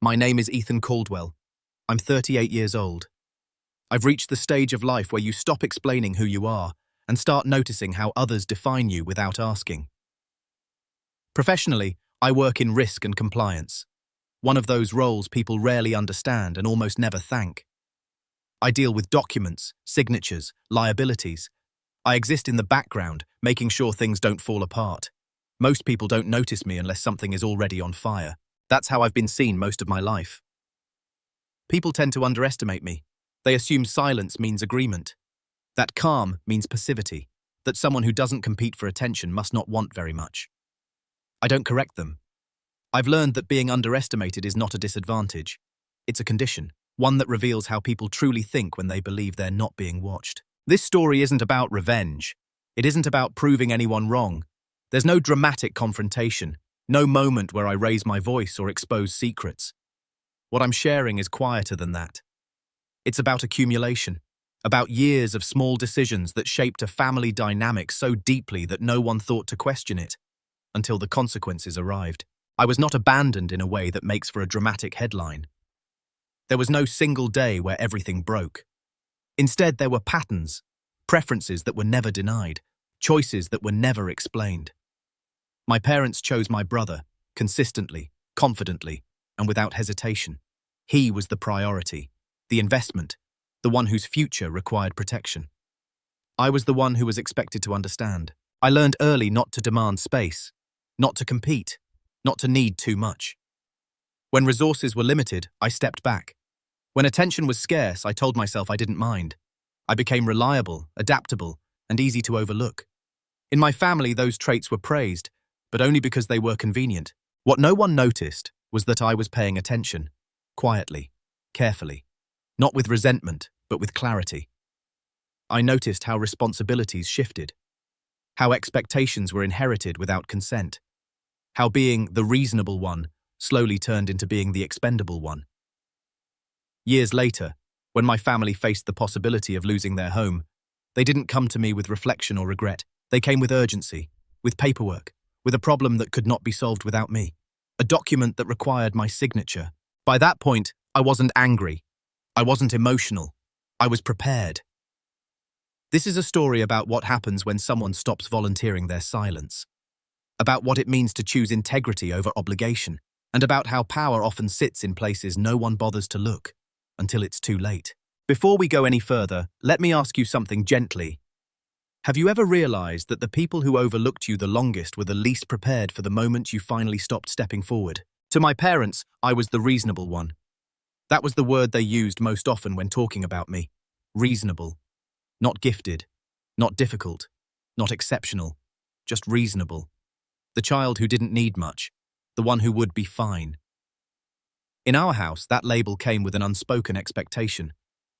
My name is Ethan Caldwell. I'm 38 years old. I've reached the stage of life where you stop explaining who you are and start noticing how others define you without asking. Professionally, I work in risk and compliance, one of those roles people rarely understand and almost never thank. I deal with documents, signatures, liabilities. I exist in the background, making sure things don't fall apart. Most people don't notice me unless something is already on fire. That's how I've been seen most of my life. People tend to underestimate me. They assume silence means agreement, that calm means passivity, that someone who doesn't compete for attention must not want very much. I don't correct them. I've learned that being underestimated is not a disadvantage. It's a condition, one that reveals how people truly think when they believe they're not being watched. This story isn't about revenge. It isn't about proving anyone wrong. There's no dramatic confrontation, no moment where I raise my voice or expose secrets. What I'm sharing is quieter than that. It's about accumulation, about years of small decisions that shaped a family dynamic so deeply that no one thought to question it, until the consequences arrived. I was not abandoned in a way that makes for a dramatic headline. There was no single day where everything broke. Instead, there were patterns, preferences that were never denied, choices that were never explained. My parents chose my brother, consistently, confidently, and without hesitation. He was the priority, the investment, the one whose future required protection. I was the one who was expected to understand. I learned early not to demand space, not to compete, not to need too much. When resources were limited, I stepped back. When attention was scarce, I told myself I didn't mind. I became reliable, adaptable, and easy to overlook. In my family, those traits were praised, but only because they were convenient. What no one noticed was that I was paying attention, quietly, carefully, not with resentment, but with clarity. I noticed how responsibilities shifted, how expectations were inherited without consent, how being the reasonable one slowly turned into being the expendable one. Years later, when my family faced the possibility of losing their home, they didn't come to me with reflection or regret. They came with urgency, with paperwork, with a problem that could not be solved without me, a document that required my signature. By that point, I wasn't angry. I wasn't emotional. I was prepared. This is a story about what happens when someone stops volunteering their silence, about what it means to choose integrity over obligation, and about how power often sits in places no one bothers to look, until it's too late. Before we go any further, let me ask you something gently. Have you ever realized that the people who overlooked you the longest were the least prepared for the moment you finally stopped stepping forward? To my parents, I was the reasonable one. That was the word they used most often when talking about me. Reasonable. Not gifted. Not difficult. Not exceptional. Just reasonable. The child who didn't need much. The one who would be fine. In our house, that label came with an unspoken expectation.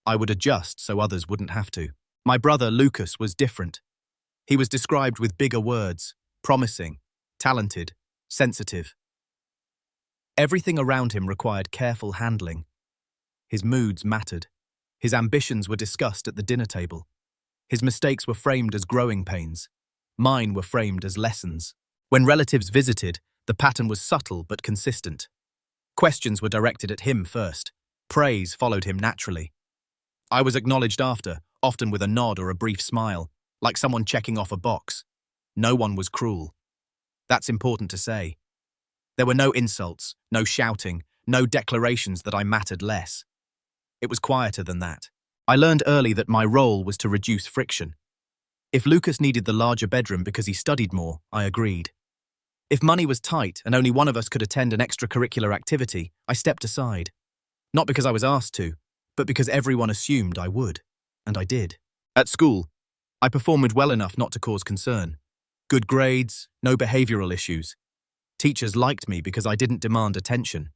I would adjust so others wouldn't have to. My brother, Lucas, was different. He was described with bigger words, promising, talented, sensitive. Everything around him required careful handling. His moods mattered. His ambitions were discussed at the dinner table. His mistakes were framed as growing pains. Mine were framed as lessons. When relatives visited, the pattern was subtle but consistent. Questions were directed at him first. Praise followed him naturally. I was acknowledged after, often with a nod or a brief smile, like someone checking off a box. No one was cruel. That's important to say. There were no insults, no shouting, no declarations that I mattered less. It was quieter than that. I learned early that my role was to reduce friction. If Lucas needed the larger bedroom because he studied more, I agreed. If money was tight and only one of us could attend an extracurricular activity, I stepped aside. Not because I was asked to, but because everyone assumed I would. And I did. At school, I performed well enough not to cause concern. Good grades, no behavioral issues. Teachers liked me because I didn't demand attention.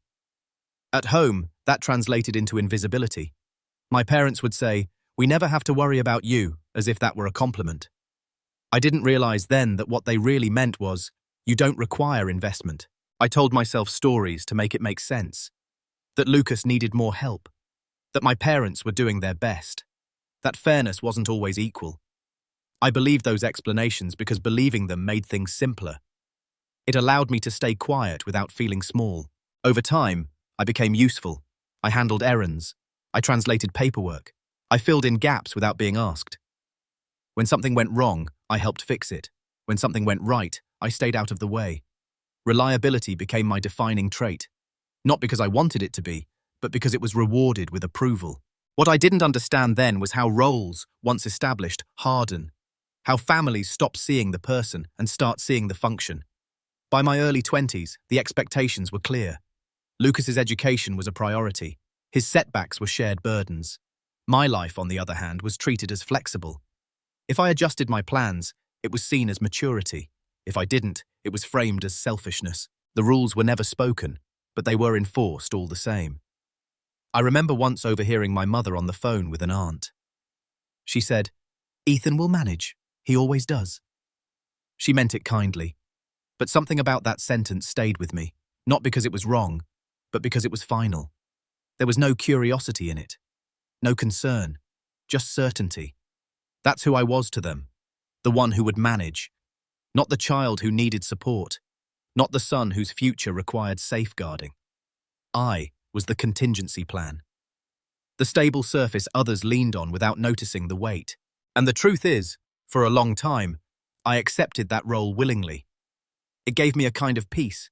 At home, that translated into invisibility. My parents would say, "We never have to worry about you," as if that were a compliment. I didn't realize then that what they really meant was, "You don't require investment." I told myself stories to make it make sense. That Lucas needed more help. That my parents were doing their best. That fairness wasn't always equal. I believed those explanations because believing them made things simpler. It allowed me to stay quiet without feeling small. Over time, I became useful. I handled errands. I translated paperwork. I filled in gaps without being asked. When something went wrong, I helped fix it. When something went right, I stayed out of the way. Reliability became my defining trait. Not because I wanted it to be, but because it was rewarded with approval. What I didn't understand then was how roles, once established, harden. How families stop seeing the person and start seeing the function. By my early 20s, the expectations were clear. Lucas's education was a priority. His setbacks were shared burdens. My life, on the other hand, was treated as flexible. If I adjusted my plans, it was seen as maturity. If I didn't, it was framed as selfishness. The rules were never spoken, but they were enforced all the same. I remember once overhearing my mother on the phone with an aunt. She said, "Ethan will manage. He always does." She meant it kindly, but something about that sentence stayed with me, not because it was wrong, but because it was final. There was no curiosity in it, no concern, just certainty. That's who I was to them, the one who would manage, not the child who needed support, not the son whose future required safeguarding. I was the contingency plan. The stable surface others leaned on without noticing the weight. And the truth is, for a long time, I accepted that role willingly. It gave me a kind of peace.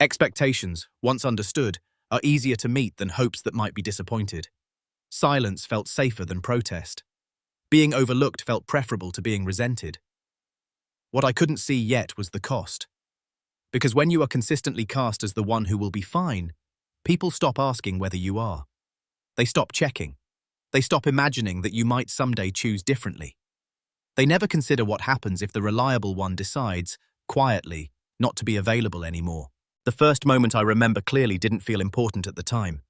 Expectations, once understood, are easier to meet than hopes that might be disappointed. Silence felt safer than protest. Being overlooked felt preferable to being resented. What I couldn't see yet was the cost. Because when you are consistently cast as the one who will be fine, people stop asking whether you are. They stop checking. They stop imagining that you might someday choose differently. They never consider what happens if the reliable one decides, quietly, not to be available anymore. The first moment I remember clearly didn't feel important at the time.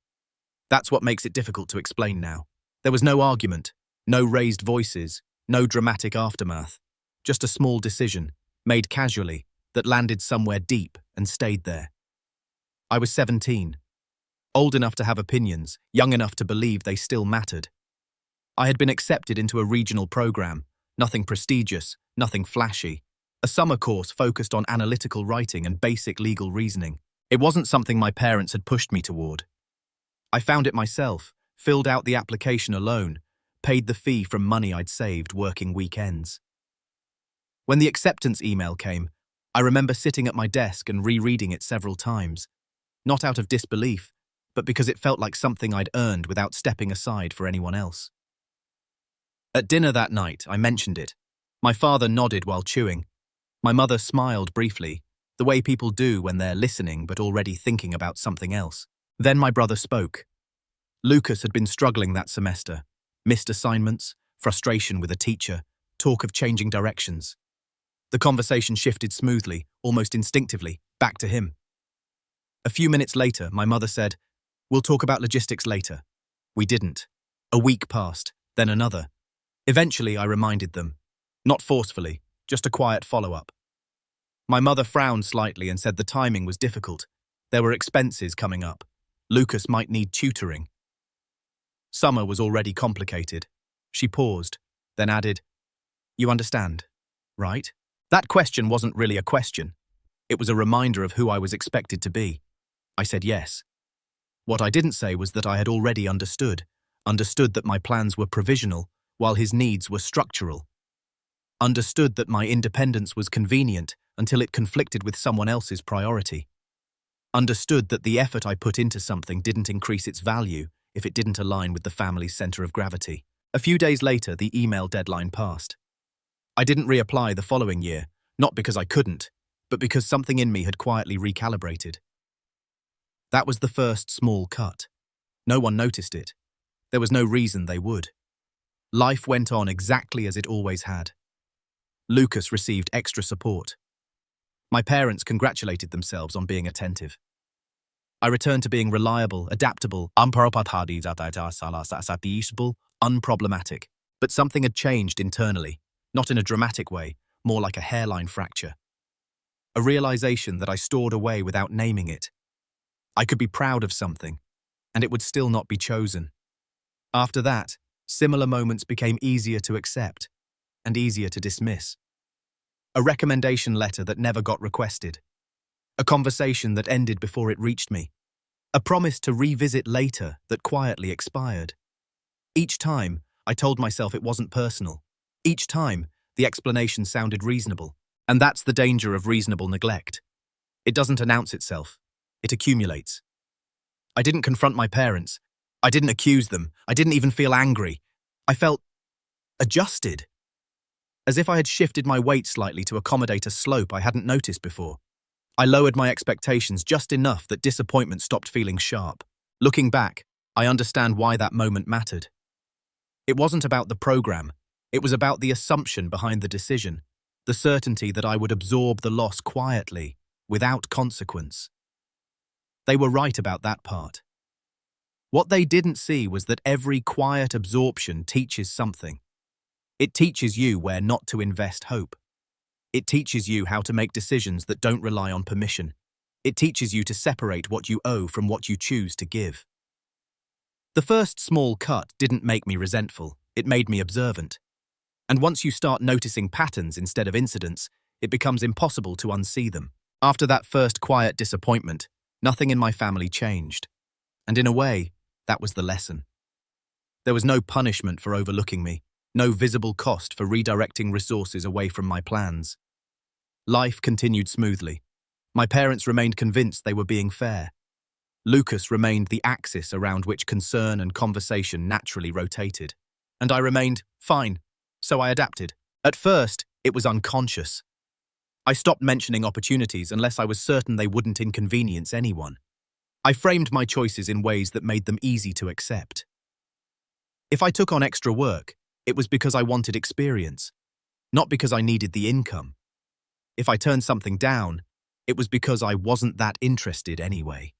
That's what makes it difficult to explain now. There was no argument, no raised voices, no dramatic aftermath. Just a small decision, made casually, that landed somewhere deep and stayed there. I was 17. Old enough to have opinions, young enough to believe they still mattered. I had been accepted into a regional program, nothing prestigious, nothing flashy. A summer course focused on analytical writing and basic legal reasoning. It wasn't something my parents had pushed me toward. I found it myself, filled out the application alone, paid the fee from money I'd saved working weekends. When the acceptance email came, I remember sitting at my desk and rereading it several times, not out of disbelief, but because it felt like something I'd earned without stepping aside for anyone else. At dinner that night, I mentioned it. My father nodded while chewing. My mother smiled briefly, the way people do when they're listening but already thinking about something else. Then my brother spoke. Lucas had been struggling that semester. Missed assignments, frustration with a teacher, talk of changing directions. The conversation shifted smoothly, almost instinctively, back to him. A few minutes later, my mother said, "We'll talk about logistics later." We didn't. A week passed, then another. Eventually, I reminded them. Not forcefully, just a quiet follow-up. My mother frowned slightly and said the timing was difficult. There were expenses coming up. Lucas might need tutoring. Summer was already complicated. She paused, then added, "You understand, right?" That question wasn't really a question. It was a reminder of who I was expected to be. I said yes. What I didn't say was that I had already understood that my plans were provisional, while his needs were structural. Understood that my independence was convenient until it conflicted with someone else's priority. Understood that the effort I put into something didn't increase its value if it didn't align with the family's center of gravity. A few days later, the email deadline passed. I didn't reapply the following year, not because I couldn't, but because something in me had quietly recalibrated. That was the first small cut. No one noticed it. There was no reason they would. Life went on exactly as it always had. Lucas received extra support. My parents congratulated themselves on being attentive. I returned to being reliable, adaptable, unproblematic. But something had changed internally, not in a dramatic way, more like a hairline fracture. A realization that I stored away without naming it. I could be proud of something, and it would still not be chosen. After that, similar moments became easier to accept and easier to dismiss. A recommendation letter that never got requested. A conversation that ended before it reached me. A promise to revisit later that quietly expired. Each time, I told myself it wasn't personal. Each time, the explanation sounded reasonable. And that's the danger of reasonable neglect. It doesn't announce itself. It accumulates. I didn't confront my parents. I didn't accuse them. I didn't even feel angry. I felt adjusted. As if I had shifted my weight slightly to accommodate a slope I hadn't noticed before. I lowered my expectations just enough that disappointment stopped feeling sharp. Looking back, I understand why that moment mattered. It wasn't about the program. It was about the assumption behind the decision, the certainty that I would absorb the loss quietly, without consequence. They were right about that part. What they didn't see was that every quiet absorption teaches something. It teaches you where not to invest hope. It teaches you how to make decisions that don't rely on permission. It teaches you to separate what you owe from what you choose to give. The first small cut didn't make me resentful, it made me observant. And once you start noticing patterns instead of incidents, it becomes impossible to unsee them. After that first quiet disappointment, nothing in my family changed. And in a way, that was the lesson. There was no punishment for overlooking me, no visible cost for redirecting resources away from my plans. Life continued smoothly. My parents remained convinced they were being fair. Lucas remained the axis around which concern and conversation naturally rotated. And I remained fine, so I adapted. At first, it was unconscious. I stopped mentioning opportunities unless I was certain they wouldn't inconvenience anyone. I framed my choices in ways that made them easy to accept. If I took on extra work, it was because I wanted experience, not because I needed the income. If I turned something down, it was because I wasn't that interested anyway.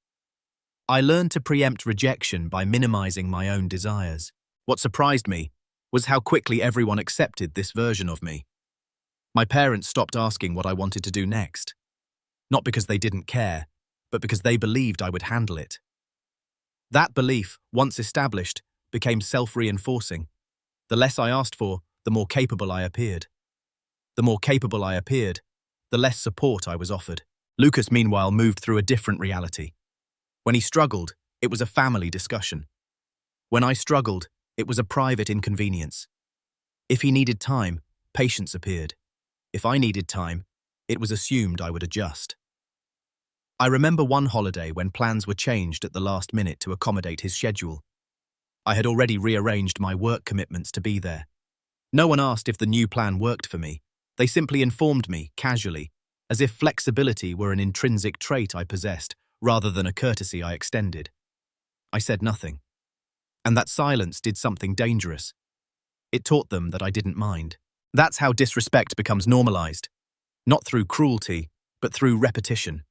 I learned to preempt rejection by minimizing my own desires. What surprised me was how quickly everyone accepted this version of me. My parents stopped asking what I wanted to do next. Not because they didn't care, but because they believed I would handle it. That belief, once established, became self-reinforcing. The less I asked for, the more capable I appeared. The more capable I appeared, the less support I was offered. Lucas, meanwhile, moved through a different reality. When he struggled, it was a family discussion. When I struggled, it was a private inconvenience. If he needed time, patience appeared. If I needed time, it was assumed I would adjust. I remember one holiday when plans were changed at the last minute to accommodate his schedule. I had already rearranged my work commitments to be there. No one asked if the new plan worked for me. They simply informed me, casually, as if flexibility were an intrinsic trait I possessed, rather than a courtesy I extended. I said nothing. And that silence did something dangerous. It taught them that I didn't mind. That's how disrespect becomes normalized. Not through cruelty, but through repetition.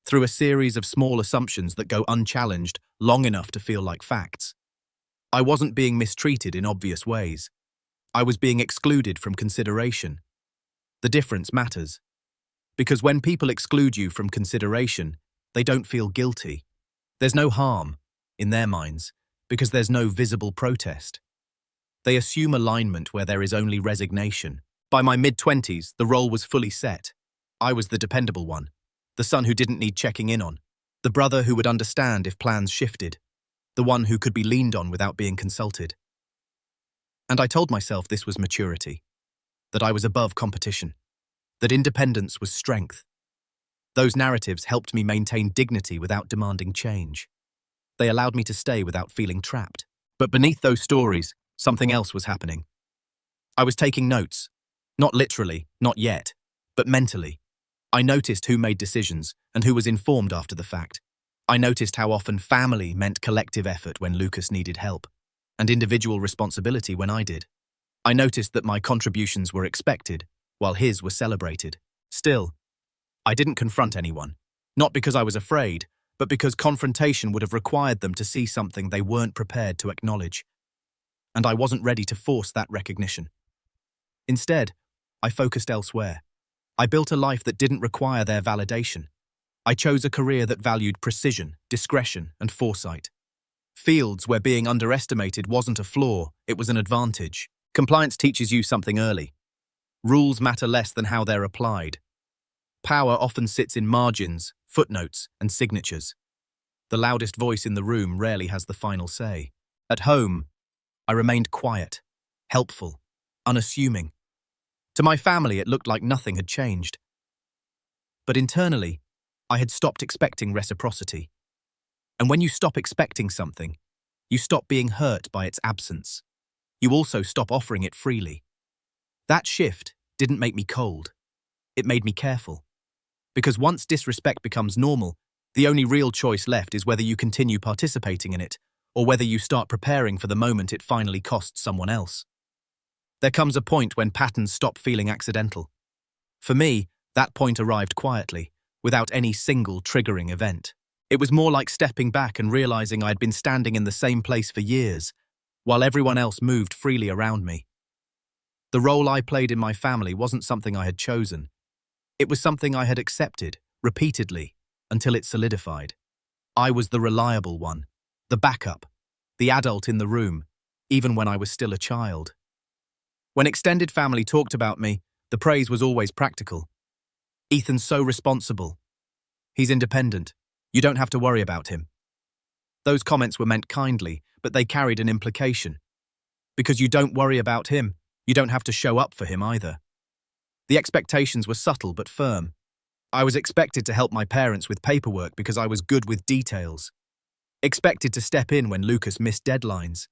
Through a series of small assumptions that go unchallenged long enough to feel like facts. I wasn't being mistreated in obvious ways. I was being excluded from consideration. The difference matters. Because when people exclude you from consideration, they don't feel guilty. There's no harm, in their minds, because there's no visible protest. They assume alignment where there is only resignation. By my mid-20s, the role was fully set. I was the dependable one, the son who didn't need checking in on, the brother who would understand if plans shifted, the one who could be leaned on without being consulted. And I told myself this was maturity, that I was above competition, that independence was strength. Those narratives helped me maintain dignity without demanding change. They allowed me to stay without feeling trapped. But beneath those stories, something else was happening. I was taking notes, not literally, not yet, but mentally. I noticed who made decisions and who was informed after the fact. I noticed how often family meant collective effort when Lucas needed help, and individual responsibility when I did. I noticed that my contributions were expected, while his were celebrated. Still, I didn't confront anyone, not because I was afraid, but because confrontation would have required them to see something they weren't prepared to acknowledge. And I wasn't ready to force that recognition. Instead, I focused elsewhere. I built a life that didn't require their validation. I chose a career that valued precision, discretion, and foresight. Fields where being underestimated wasn't a flaw, it was an advantage. Compliance teaches you something early. Rules matter less than how they're applied. Power often sits in margins, footnotes, and signatures. The loudest voice in the room rarely has the final say. At home, I remained quiet, helpful, unassuming. To my family, it looked like nothing had changed. But internally, I had stopped expecting reciprocity. And when you stop expecting something, you stop being hurt by its absence. You also stop offering it freely. That shift didn't make me cold. It made me careful. Because once disrespect becomes normal, the only real choice left is whether you continue participating in it, or whether you start preparing for the moment it finally costs someone else. There comes a point when patterns stop feeling accidental. For me, that point arrived quietly, without any single triggering event. It was more like stepping back and realizing I'd been standing in the same place for years, while everyone else moved freely around me. The role I played in my family wasn't something I had chosen. It was something I had accepted, repeatedly, until it solidified. I was the reliable one, the backup, the adult in the room, even when I was still a child. When extended family talked about me, the praise was always practical. Ethan's so responsible. He's independent. You don't have to worry about him. Those comments were meant kindly, but they carried an implication. Because you don't worry about him, you don't have to show up for him either. The expectations were subtle but firm. I was expected to help my parents with paperwork because I was good with details. Expected to step in when Lucas missed deadlines.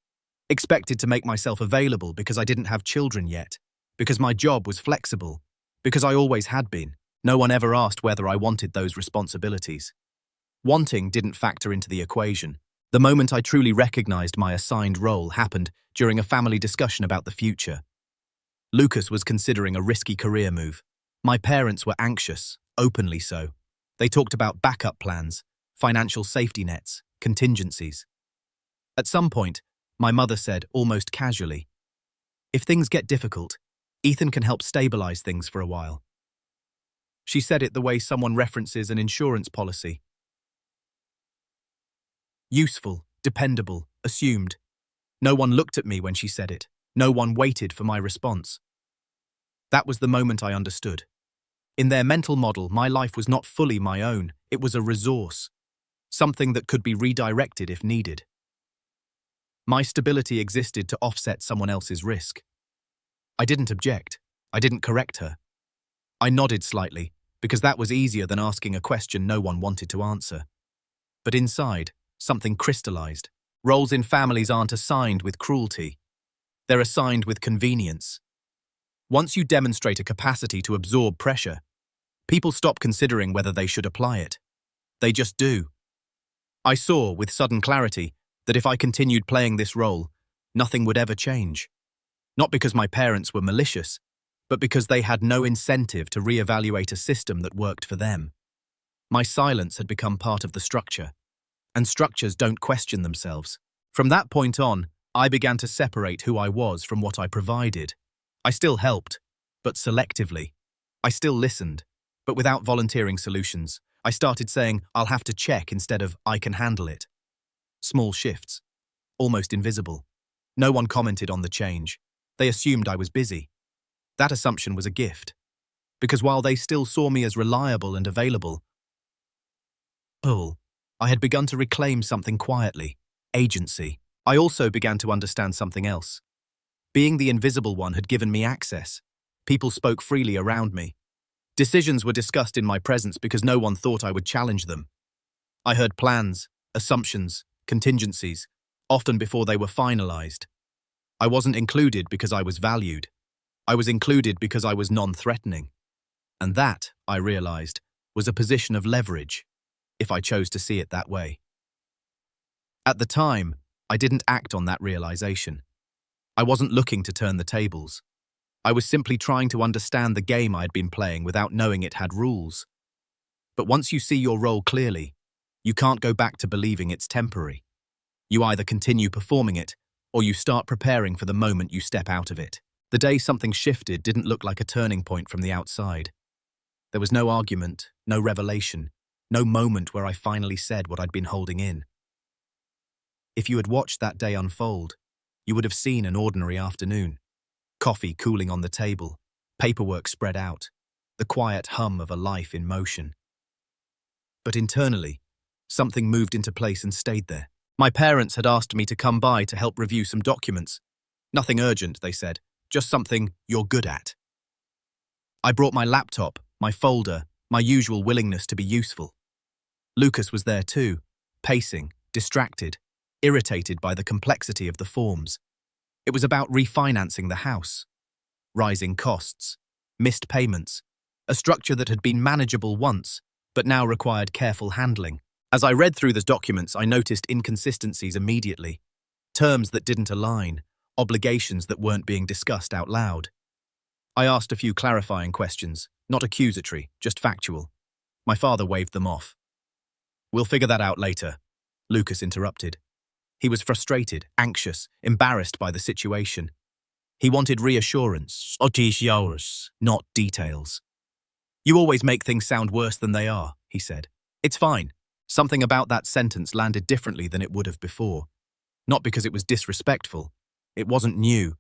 Expected to make myself available because I didn't have children yet. Because my job was flexible. Because I always had been. No one ever asked whether I wanted those responsibilities. Wanting didn't factor into the equation. The moment I truly recognized my assigned role happened during a family discussion about the future. Lucas was considering a risky career move. My parents were anxious, openly so. They talked about backup plans, financial safety nets, contingencies. At some point, my mother said, almost casually, "If things get difficult, Ethan can help stabilize things for a while." She said it the way someone references an insurance policy. Useful, dependable, assumed. No one looked at me when she said it. No one waited for my response. That was the moment I understood. In their mental model, my life was not fully my own. It was a resource. Something that could be redirected if needed. My stability existed to offset someone else's risk. I didn't object. I didn't correct her. I nodded slightly, because that was easier than asking a question no one wanted to answer. But inside, something crystallized. Roles in families aren't assigned with cruelty. They're assigned with convenience. Once you demonstrate a capacity to absorb pressure, people stop considering whether they should apply it. They just do. I saw, with sudden clarity, that if I continued playing this role, nothing would ever change. Not because my parents were malicious, but because they had no incentive to reevaluate a system that worked for them. My silence had become part of the structure, and structures don't question themselves. From that point on, I began to separate who I was from what I provided. I still helped, but selectively. I still listened, but without volunteering solutions. I started saying, "I'll have to check," instead of "I can handle it." Small shifts, almost invisible. No one commented on the change. They assumed I was busy. That assumption was a gift, because while they still saw me as reliable and available, I had begun to reclaim something quietly, agency. I also began to understand something else. Being the invisible one had given me access. People spoke freely around me. Decisions were discussed in my presence because no one thought I would challenge them. I heard plans, assumptions, contingencies, often before they were finalized. I wasn't included because I was valued. I was included because I was non-threatening. And that, I realized, was a position of leverage, if I chose to see it that way. At the time, I didn't act on that realization. I wasn't looking to turn the tables. I was simply trying to understand the game I'd been playing without knowing it had rules. But once you see your role clearly, you can't go back to believing it's temporary. You either continue performing it, or you start preparing for the moment you step out of it. The day something shifted didn't look like a turning point from the outside. There was no argument, no revelation, no moment where I finally said what I'd been holding in. If you had watched that day unfold, you would have seen an ordinary afternoon. Coffee cooling on the table, paperwork spread out, the quiet hum of a life in motion. But internally, Something moved into place and stayed there. My parents had asked me to come by to help review some documents. Nothing urgent, they said, just something you're good at. I brought my laptop, my folder, my usual willingness to be useful. Lucas was there too, pacing, distracted, irritated by the complexity of the forms. It was about refinancing the house. Rising costs, missed payments, a structure that had been manageable once, but now required careful handling. As I read through the documents, I noticed inconsistencies immediately. Terms that didn't align, obligations that weren't being discussed out loud. I asked a few clarifying questions, not accusatory, just factual. My father waved them off. "We'll figure that out later," Lucas interrupted. He was frustrated, anxious, embarrassed by the situation. He wanted reassurance, not details. "You always make things sound worse than they are," he said. "It's fine." Something about that sentence landed differently than it would have before. Not because it was disrespectful, it wasn't new,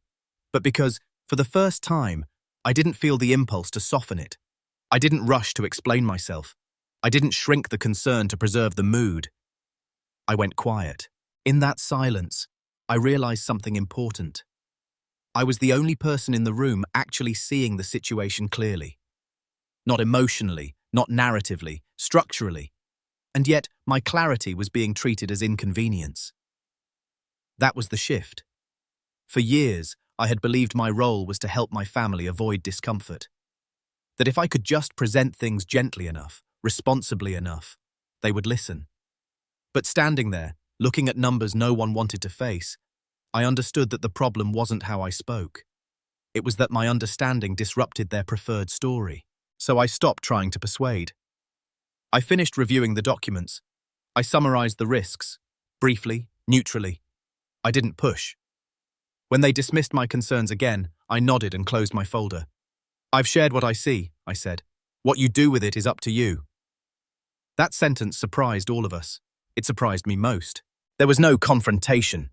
but because, for the first time, I didn't feel the impulse to soften it. I didn't rush to explain myself. I didn't shrink the concern to preserve the mood. I went quiet. In that silence, I realized something important. I was the only person in the room actually seeing the situation clearly. Not emotionally, not narratively, structurally. And yet, my clarity was being treated as inconvenience. That was the shift. For years, I had believed my role was to help my family avoid discomfort. That if I could just present things gently enough, responsibly enough, they would listen. But standing there, looking at numbers no one wanted to face, I understood that the problem wasn't how I spoke. It was that my understanding disrupted their preferred story. So I stopped trying to persuade. I finished reviewing the documents. I summarized the risks, briefly, neutrally. I didn't push. When they dismissed my concerns again, I nodded and closed my folder. "I've shared what I see," I said. "What you do with it is up to you." That sentence surprised all of us. It surprised me most. There was no confrontation.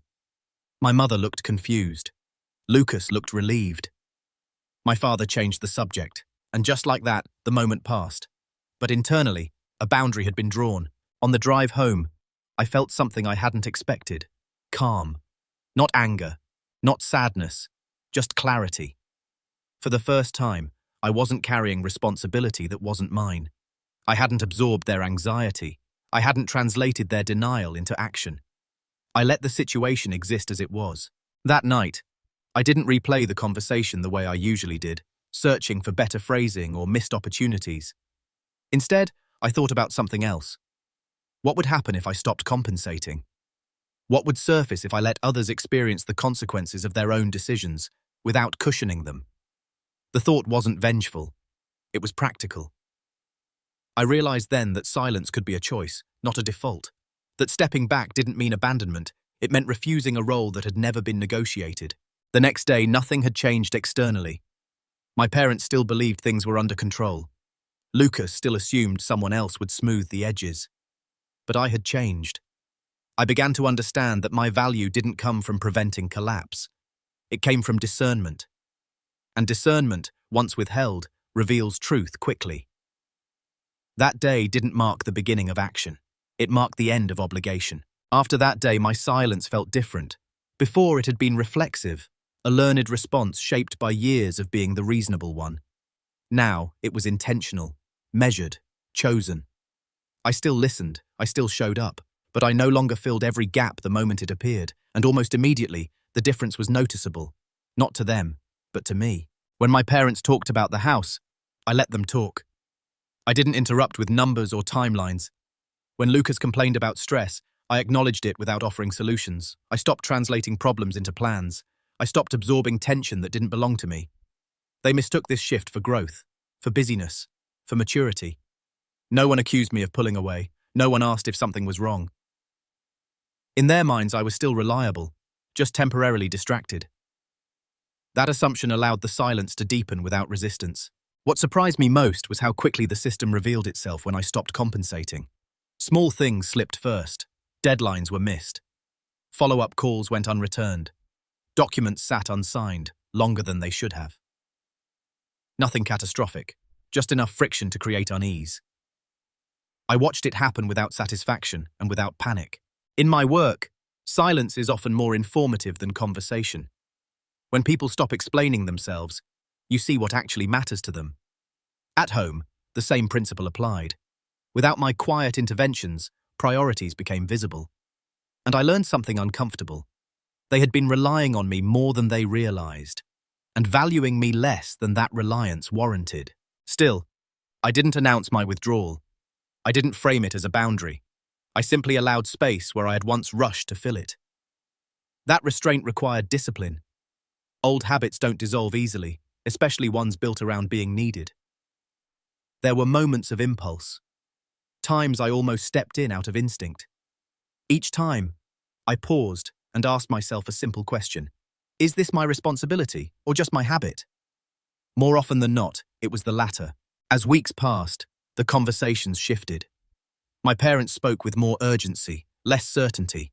My mother looked confused. Lucas looked relieved. My father changed the subject, and just like that, the moment passed. But internally, a boundary had been drawn. On the drive home, I felt something I hadn't expected. Calm. Not anger. Not sadness. Just clarity. For the first time, I wasn't carrying responsibility that wasn't mine. I hadn't absorbed their anxiety. I hadn't translated their denial into action. I let the situation exist as it was. That night, I didn't replay the conversation the way I usually did, searching for better phrasing or missed opportunities. Instead, I thought about something else. What would happen if I stopped compensating? What would surface if I let others experience the consequences of their own decisions without cushioning them? The thought wasn't vengeful. It was practical. I realized then that silence could be a choice, not a default. That stepping back didn't mean abandonment. It meant refusing a role that had never been negotiated. The next day, nothing had changed externally. My parents still believed things were under control. Lucas still assumed someone else would smooth the edges. But I had changed. I began to understand that my value didn't come from preventing collapse. It came from discernment. And discernment, once withheld, reveals truth quickly. That day didn't mark the beginning of action. It marked the end of obligation. After that day, my silence felt different. Before, it had been reflexive, a learned response shaped by years of being the reasonable one. Now, it was intentional, measured, chosen. I still listened, I still showed up, but I no longer filled every gap the moment it appeared, and almost immediately, the difference was noticeable. Not to them, but to me. When my parents talked about the house, I let them talk. I didn't interrupt with numbers or timelines. When Lucas complained about stress, I acknowledged it without offering solutions. I stopped translating problems into plans. I stopped absorbing tension that didn't belong to me. They mistook this shift for growth, for busyness, for maturity. No one accused me of pulling away. No one asked if something was wrong. In their minds, I was still reliable, just temporarily distracted. That assumption allowed the silence to deepen without resistance. What surprised me most was how quickly the system revealed itself when I stopped compensating. Small things slipped first. Deadlines were missed. Follow-up calls went unreturned. Documents sat unsigned, longer than they should have. Nothing catastrophic, just enough friction to create unease. I watched it happen without satisfaction and without panic. In my work, silence is often more informative than conversation. When people stop explaining themselves, you see what actually matters to them. At home, the same principle applied. Without my quiet interventions, priorities became visible. And I learned something uncomfortable. They had been relying on me more than they realized, and valuing me less than that reliance warranted. Still, I didn't announce my withdrawal. I didn't frame it as a boundary. I simply allowed space where I had once rushed to fill it. That restraint required discipline. Old habits don't dissolve easily, especially ones built around being needed. There were moments of impulse. Times I almost stepped in out of instinct. Each time, I paused and asked myself a simple question. Is this my responsibility or just my habit? More often than not, it was the latter. As weeks passed, the conversations shifted. My parents spoke with more urgency, less certainty.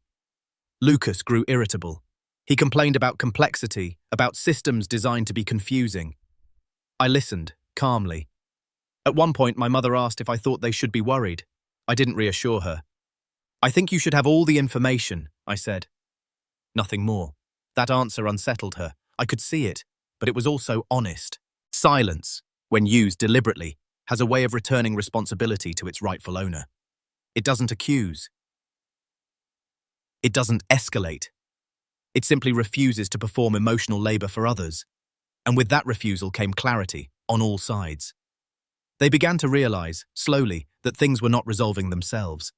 Lucas grew irritable. He complained about complexity, about systems designed to be confusing. I listened, calmly. At one point, my mother asked if I thought they should be worried. I didn't reassure her. I think you should have all the information, I said. Nothing more. That answer unsettled her. I could see it, but it was also honest. Silence, when used deliberately, has a way of returning responsibility to its rightful owner. It doesn't accuse. It doesn't escalate. It simply refuses to perform emotional labor for others. And with that refusal came clarity, on all sides. They began to realize, slowly, that things were not resolving themselves.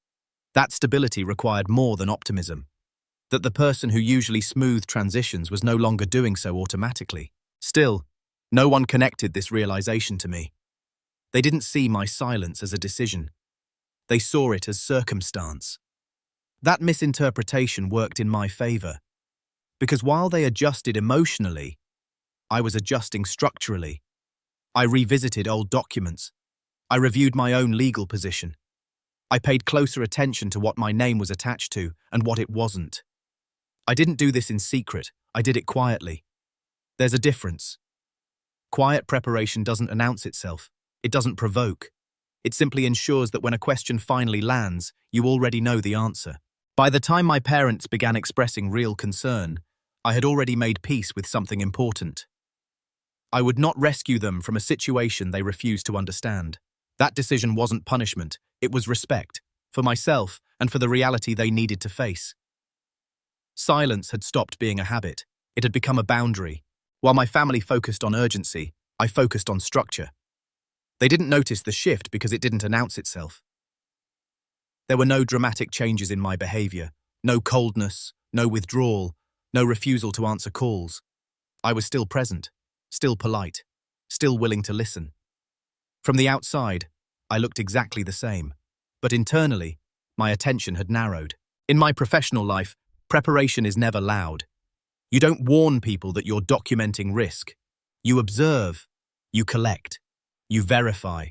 That stability required more than optimism. That the person who usually smoothed transitions was no longer doing so automatically. Still, no one connected this realization to me. They didn't see my silence as a decision. They saw it as circumstance. That misinterpretation worked in my favor. Because while they adjusted emotionally, I was adjusting structurally. I revisited old documents. I reviewed my own legal position. I paid closer attention to what my name was attached to and what it wasn't. I didn't do this in secret. I did it quietly. There's a difference. Quiet preparation doesn't announce itself. It doesn't provoke. It simply ensures that when a question finally lands, you already know the answer. By the time my parents began expressing real concern, I had already made peace with something important. I would not rescue them from a situation they refused to understand. That decision wasn't punishment, it was respect, for myself and for the reality they needed to face. Silence had stopped being a habit. It had become a boundary. While my family focused on urgency, I focused on structure. They didn't notice the shift because it didn't announce itself. There were no dramatic changes in my behavior, no coldness, no withdrawal, no refusal to answer calls. I was still present, still polite, still willing to listen. From the outside, I looked exactly the same, but internally, my attention had narrowed. In my professional life, preparation is never loud. You don't warn people that you're documenting risk. You observe, you collect, you verify.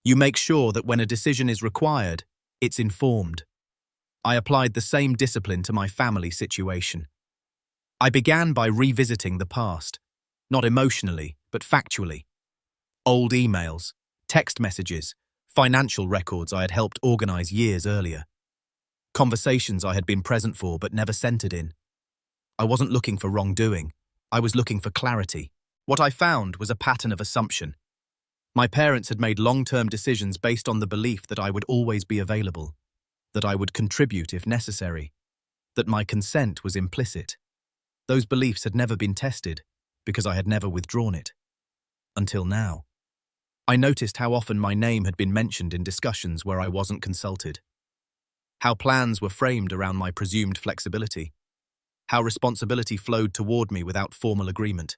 You make sure that when a decision is required, it's informed. I applied the same discipline to my family situation. I began by revisiting the past, not emotionally, but factually. Old emails, text messages, financial records I had helped organize years earlier. Conversations I had been present for but never centered in. I wasn't looking for wrongdoing. I was looking for clarity. What I found was a pattern of assumption. My parents had made long-term decisions based on the belief that I would always be available, that I would contribute if necessary, that my consent was implicit. Those beliefs had never been tested because I had never withdrawn it. Until now. I noticed how often my name had been mentioned in discussions where I wasn't consulted. How plans were framed around my presumed flexibility. How responsibility flowed toward me without formal agreement.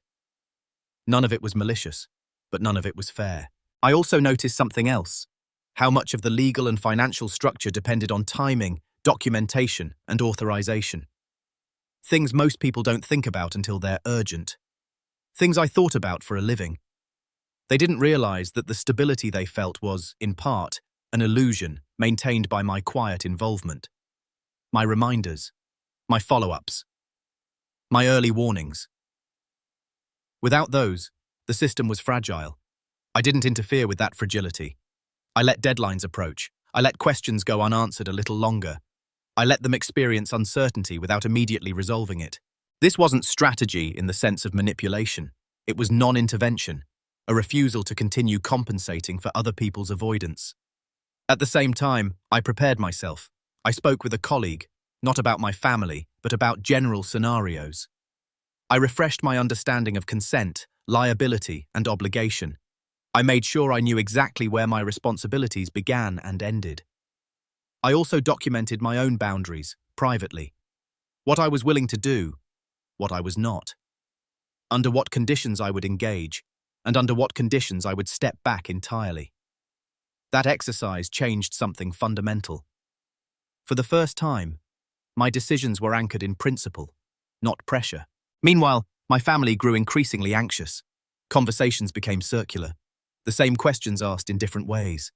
None of it was malicious, but none of it was fair. I also noticed something else. How much of the legal and financial structure depended on timing, documentation, and authorization. Things most people don't think about until they're urgent. Things I thought about for a living. They didn't realize that the stability they felt was, in part, an illusion maintained by my quiet involvement. My reminders, my follow-ups, my early warnings. Without those, the system was fragile. I didn't interfere with that fragility. I let deadlines approach. I let questions go unanswered a little longer. I let them experience uncertainty without immediately resolving it. This wasn't strategy in the sense of manipulation. It was non-intervention, a refusal to continue compensating for other people's avoidance. At the same time, I prepared myself. I spoke with a colleague, not about my family, but about general scenarios. I refreshed my understanding of consent, liability, and obligation. I made sure I knew exactly where my responsibilities began and ended. I also documented my own boundaries, privately. What I was willing to do, what I was not. Under what conditions I would engage, and under what conditions I would step back entirely. That exercise changed something fundamental. For the first time, my decisions were anchored in principle, not pressure. Meanwhile, my family grew increasingly anxious. Conversations became circular. The same questions asked in different ways.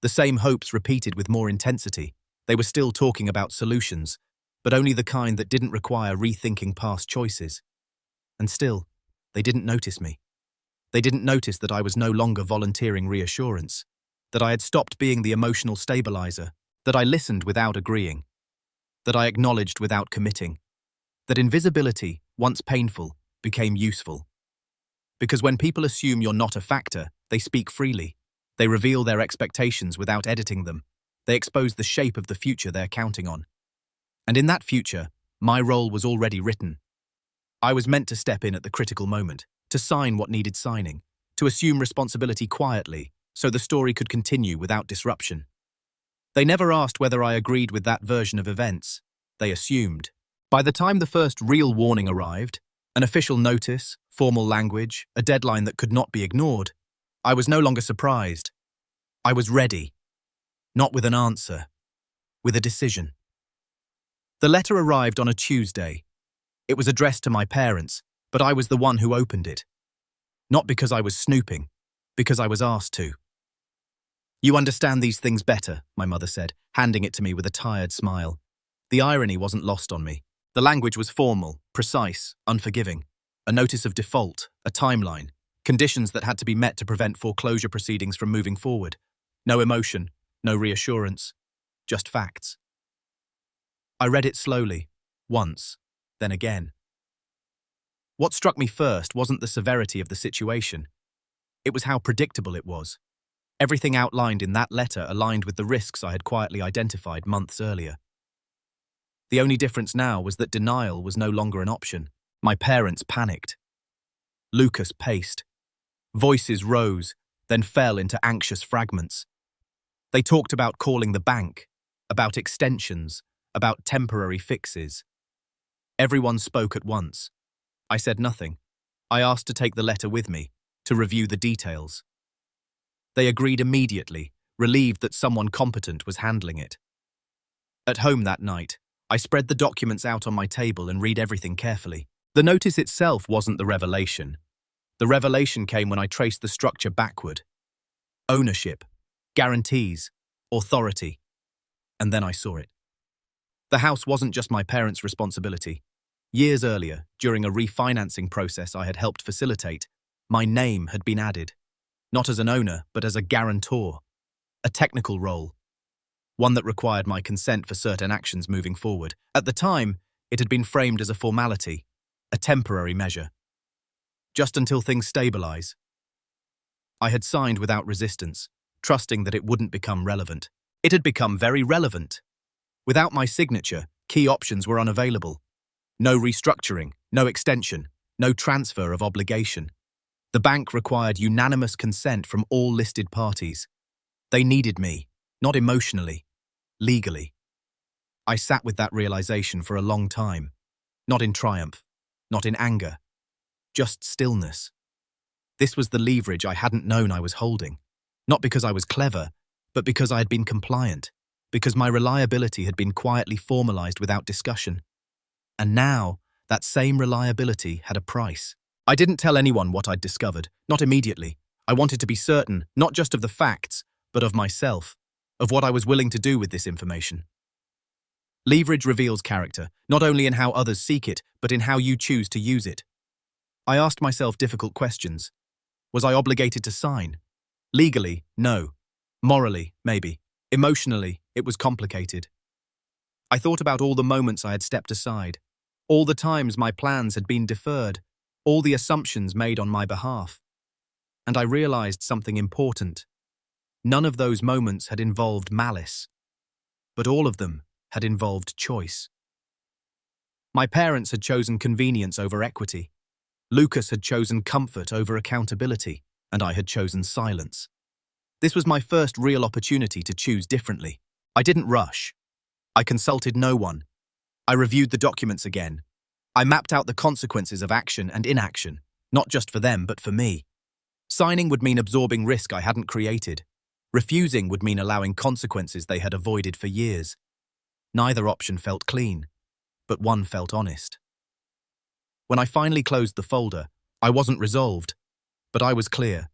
The same hopes repeated with more intensity. They were still talking about solutions, but only the kind that didn't require rethinking past choices. And still, they didn't notice me. They didn't notice that I was no longer volunteering reassurance, that I had stopped being the emotional stabilizer, that I listened without agreeing, that I acknowledged without committing, that invisibility, once painful, became useful. Because when people assume you're not a factor, they speak freely. They reveal their expectations without editing them. They expose the shape of the future they're counting on. And in that future, my role was already written. I was meant to step in at the critical moment, to sign what needed signing, to assume responsibility quietly, so the story could continue without disruption. They never asked whether I agreed with that version of events. They assumed. By the time the first real warning arrived, an official notice, formal language, a deadline that could not be ignored, I was no longer surprised. I was ready. Not with an answer, with a decision. The letter arrived on a Tuesday. It was addressed to my parents, but I was the one who opened it. Not because I was snooping, because I was asked to. "You understand these things better," my mother said, handing it to me with a tired smile. The irony wasn't lost on me. The language was formal, precise, unforgiving. A notice of default, a timeline, conditions that had to be met to prevent foreclosure proceedings from moving forward. No emotion, no reassurance, just facts. I read it slowly, once, then again. What struck me first wasn't the severity of the situation. It was how predictable it was. Everything outlined in that letter aligned with the risks I had quietly identified months earlier. The only difference now was that denial was no longer an option. My parents panicked. Lucas paced. Voices rose, then fell into anxious fragments. They talked about calling the bank, about extensions, about temporary fixes. Everyone spoke at once. I said nothing. I asked to take the letter with me, to review the details. They agreed immediately, relieved that someone competent was handling it. At home that night, I spread the documents out on my table and read everything carefully. The notice itself wasn't the revelation. The revelation came when I traced the structure backward. Ownership, guarantees, authority. And then I saw it. The house wasn't just my parents' responsibility. Years earlier, during a refinancing process I had helped facilitate, my name had been added. Not as an owner, but as a guarantor. A technical role. One that required my consent for certain actions moving forward. At the time, it had been framed as a formality, a temporary measure. Just until things stabilize. I had signed without resistance, trusting that it wouldn't become relevant. It had become very relevant. Without my signature, key options were unavailable. No restructuring, no extension, no transfer of obligation. The bank required unanimous consent from all listed parties. They needed me, not emotionally, legally. I sat with that realization for a long time, not in triumph, not in anger, just stillness. This was the leverage I hadn't known I was holding, not because I was clever, but because I had been compliant, because my reliability had been quietly formalized without discussion. And now, that same reliability had a price. I didn't tell anyone what I'd discovered, not immediately. I wanted to be certain, not just of the facts, but of myself, of what I was willing to do with this information. Leverage reveals character, not only in how others seek it, but in how you choose to use it. I asked myself difficult questions. Was I obligated to sign? Legally, no. Morally, maybe. Emotionally, it was complicated. I thought about all the moments I had stepped aside, all the times my plans had been deferred, all the assumptions made on my behalf. And I realized something important. None of those moments had involved malice, but all of them had involved choice. My parents had chosen convenience over equity. Lucas had chosen comfort over accountability, and I had chosen silence. This was my first real opportunity to choose differently. I didn't rush. I consulted no one. I reviewed the documents again. I mapped out the consequences of action and inaction, not just for them, but for me. Signing would mean absorbing risk I hadn't created. Refusing would mean allowing consequences they had avoided for years. Neither option felt clean, but one felt honest. When I finally closed the folder, I wasn't resolved, but I was clear.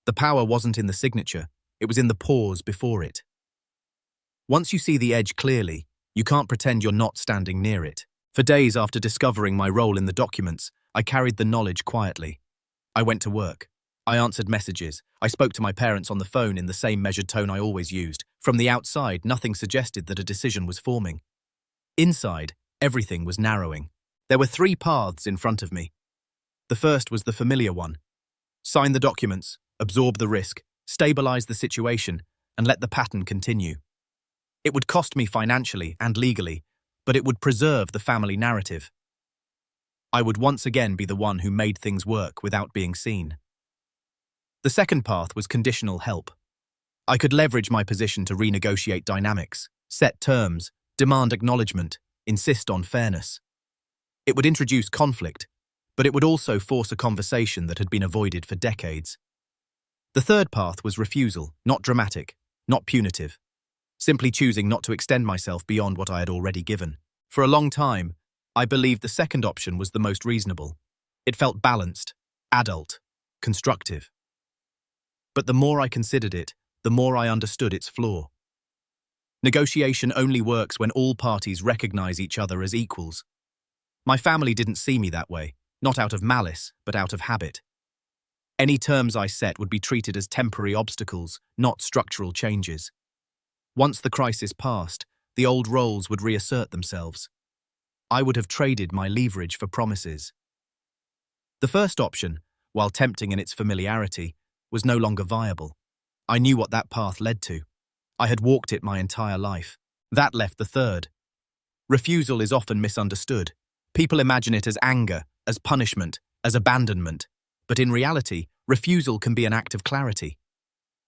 The power wasn't in the signature, it was in the pause before it. Once you see the edge clearly, you can't pretend you're not standing near it. For days after discovering my role in the documents, I carried the knowledge quietly. I went to work. I answered messages. I spoke to my parents on the phone in the same measured tone I always used. From the outside, nothing suggested that a decision was forming. Inside, everything was narrowing. There were 3 paths in front of me. The first was the familiar one. Sign the documents, absorb the risk, stabilize the situation, and let the pattern continue. It would cost me financially and legally, but it would preserve the family narrative. I would once again be the one who made things work without being seen. The second path was conditional help. I could leverage my position to renegotiate dynamics, set terms, demand acknowledgement, insist on fairness. It would introduce conflict, but it would also force a conversation that had been avoided for decades. The third path was refusal, not dramatic, not punitive. Simply choosing not to extend myself beyond what I had already given. For a long time, I believed the second option was the most reasonable. It felt balanced, adult, constructive. But the more I considered it, the more I understood its flaw. Negotiation only works when all parties recognize each other as equals. My family didn't see me that way, not out of malice, but out of habit. Any terms I set would be treated as temporary obstacles, not structural changes. Once the crisis passed, the old roles would reassert themselves. I would have traded my leverage for promises. The first option, while tempting in its familiarity, was no longer viable. I knew what that path led to. I had walked it my entire life. That left the third. Refusal is often misunderstood. People imagine it as anger, as punishment, as abandonment. But in reality, refusal can be an act of clarity.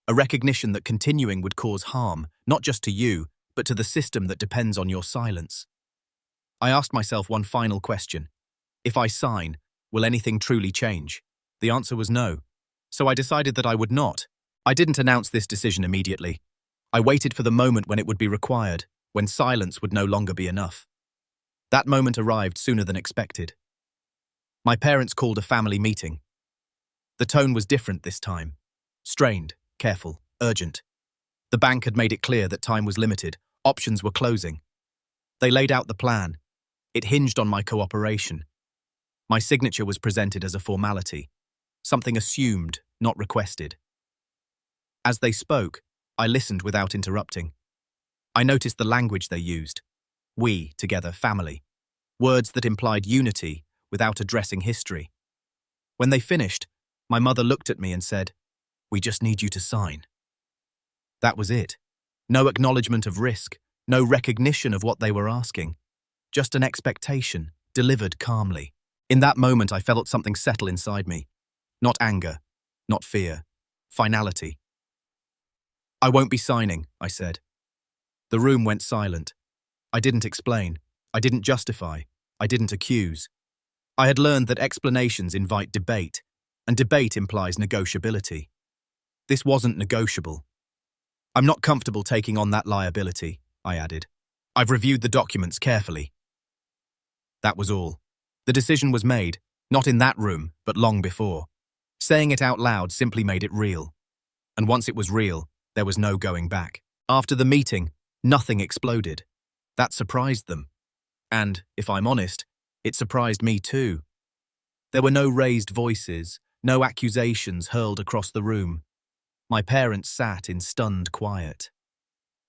A recognition that continuing would cause harm, not just to you, but to the system that depends on your silence. I asked myself one final question. If I sign, will anything truly change? The answer was no. So I decided that I would not. I didn't announce this decision immediately. I waited for the moment when it would be required, when silence would no longer be enough. That moment arrived sooner than expected. My parents called a family meeting. The tone was different this time. Strained, careful, urgent. The bank had made it clear that time was limited, options were closing. They laid out the plan. It hinged on my cooperation. My signature was presented as a formality, something assumed, not requested. As they spoke, I listened without interrupting. I noticed the language they used. We, together, family. Words that implied unity without addressing history. When they finished, my mother looked at me and said, "We just need you to sign." That was it. No acknowledgement of risk, no recognition of what they were asking. Just an expectation, delivered calmly. In that moment, I felt something settle inside me. Not anger, not fear, finality. "I won't be signing," I said. The room went silent. I didn't explain. I didn't justify. I didn't accuse. I had learned that explanations invite debate, and debate implies negotiability. This wasn't negotiable. "I'm not comfortable taking on that liability," I added. "I've reviewed the documents carefully." That was all. The decision was made, not in that room, but long before. Saying it out loud simply made it real. And once it was real, there was no going back. After the meeting, nothing exploded. That surprised them. And, if I'm honest, it surprised me too. There were no raised voices, no accusations hurled across the room. My parents sat in stunned quiet.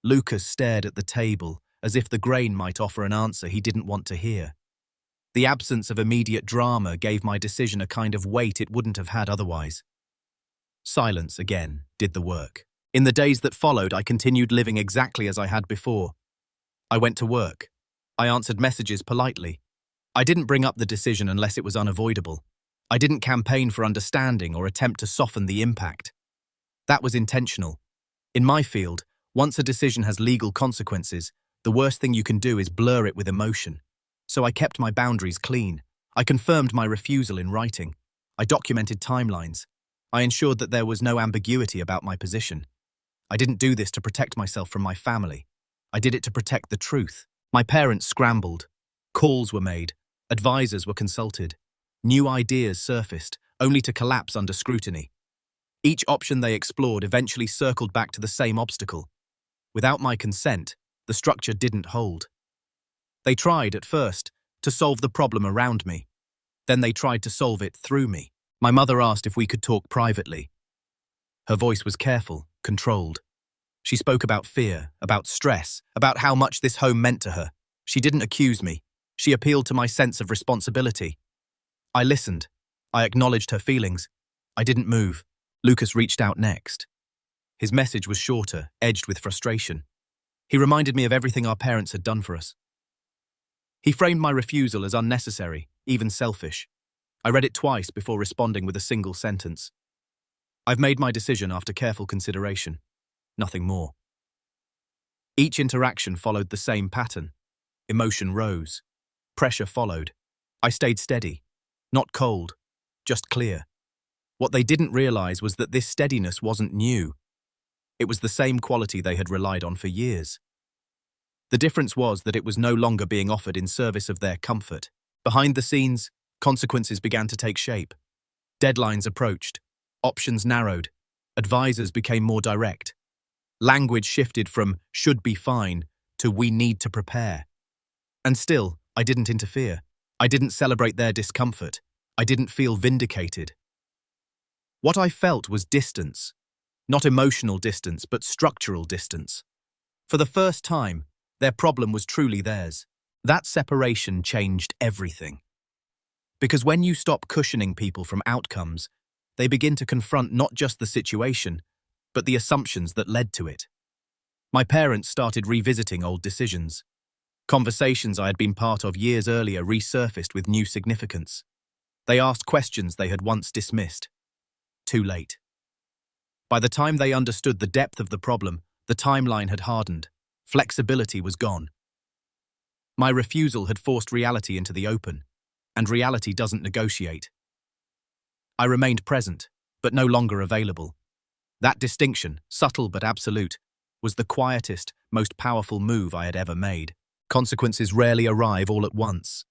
Lucas stared at the table, as if the grain might offer an answer he didn't want to hear. The absence of immediate drama gave my decision a kind of weight it wouldn't have had otherwise. Silence, again, did the work. In the days that followed, I continued living exactly as I had before. I went to work. I answered messages politely. I didn't bring up the decision unless it was unavoidable. I didn't campaign for understanding or attempt to soften the impact. That was intentional. In my field, once a decision has legal consequences, the worst thing you can do is blur it with emotion. So I kept my boundaries clean. I confirmed my refusal in writing. I documented timelines. I ensured that there was no ambiguity about my position. I didn't do this to protect myself from my family. I did it to protect the truth. My parents scrambled. Calls were made. Advisors were consulted. New ideas surfaced, only to collapse under scrutiny. Each option they explored eventually circled back to the same obstacle. Without my consent, the structure didn't hold. They tried, at first, to solve the problem around me. Then they tried to solve it through me. My mother asked if we could talk privately. Her voice was careful, controlled. She spoke about fear, about stress, about how much this home meant to her. She didn't accuse me. She appealed to my sense of responsibility. I listened. I acknowledged her feelings. I didn't move. Lucas reached out next. His message was shorter, edged with frustration. He reminded me of everything our parents had done for us. He framed my refusal as unnecessary, even selfish. I read it twice before responding with a single sentence. I've made my decision after careful consideration. Nothing more. Each interaction followed the same pattern. Emotion rose. Pressure followed. I stayed steady. Not cold, just clear. What they didn't realize was that this steadiness wasn't new. It was the same quality they had relied on for years. The difference was that it was no longer being offered in service of their comfort. Behind the scenes, consequences began to take shape. Deadlines approached. Options narrowed. Advisors became more direct. Language shifted from "should be fine" to "we need to prepare." And still, I didn't interfere. I didn't celebrate their discomfort. I didn't feel vindicated. What I felt was distance. Not emotional distance, but structural distance. For the first time, their problem was truly theirs. That separation changed everything. Because when you stop cushioning people from outcomes, they begin to confront not just the situation, but the assumptions that led to it. My parents started revisiting old decisions. Conversations I had been part of years earlier resurfaced with new significance. They asked questions they had once dismissed. Too late. By the time they understood the depth of the problem, the timeline had hardened. Flexibility was gone. My refusal had forced reality into the open, and reality doesn't negotiate. I remained present, but no longer available. That distinction, subtle but absolute, was the quietest, most powerful move I had ever made. Consequences rarely arrive all at once.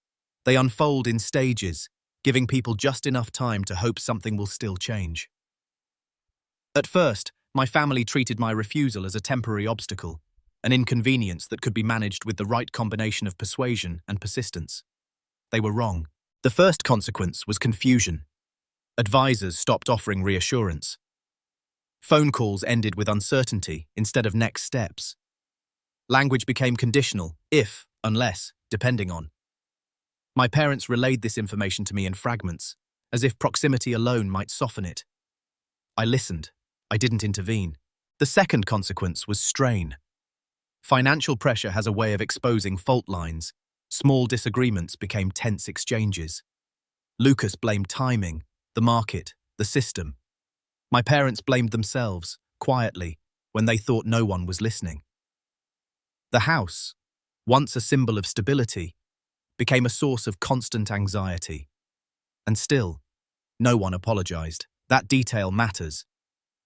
They unfold in stages, giving people just enough time to hope something will still change. At first, my family treated my refusal as a temporary obstacle, an inconvenience that could be managed with the right combination of persuasion and persistence. They were wrong. The first consequence was confusion. Advisors stopped offering reassurance. Phone calls ended with uncertainty instead of next steps. Language became conditional, if, unless, depending on. My parents relayed this information to me in fragments, as if proximity alone might soften it. I listened. I didn't intervene. The second consequence was strain. Financial pressure has a way of exposing fault lines. Small disagreements became tense exchanges. Lucas blamed timing, the market, the system. My parents blamed themselves, quietly, when they thought no one was listening. The house, once a symbol of stability, became a source of constant anxiety. And still, no one apologized. That detail matters.